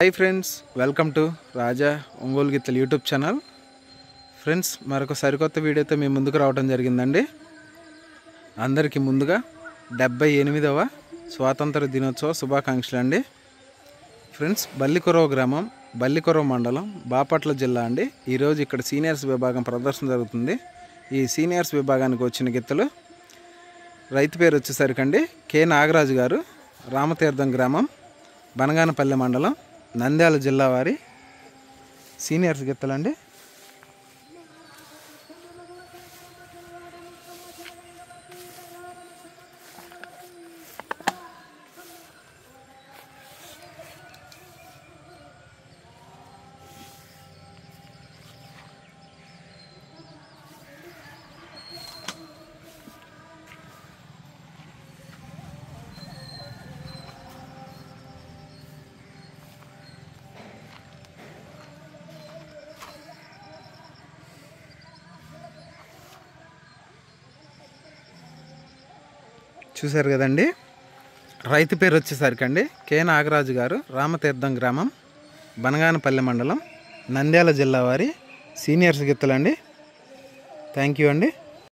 Hi friends, welcome to రాజా ఒంగోలు గిత్తలు YouTube channel. Friends, మరొక సరికొత్త వీడియోతో మీ ముందుకు రావడం జరిగిందండి. అందరికీ ముందుగా 78వ స్వాతంత్ర దినోత్సవ శుభాకాంక్షలు అండి. ఫ్రెండ్స్, బల్లికొరవ గ్రామం, బల్లికొరవ మండలం, బాపట్ల జిల్లా అండి. ఈరోజు ఇక్కడ సీనియర్స్ విభాగం ప్రదర్శన జరుగుతుంది. ఈ సీనియర్స్ విభాగానికి వచ్చిన గిత్తలు రైతు పేరు వచ్చేసరికండి కె నాగరాజు గారు, రామతీర్థం గ్రామం, బనగానపల్లి మండలం, నంద్యాల జిల్లా వారి సీనియర్స్ గిత్తలండి. చూశారు కదండి, రైతు పేరు వచ్చేసరికండి కె నాగరాజు గారు, రామతీర్థం గ్రామం, బనగానపల్లి మండలం, నంద్యాల జిల్లా వారి సీనియర్స్ గిత్తలండి. థ్యాంక్ యూ అండి.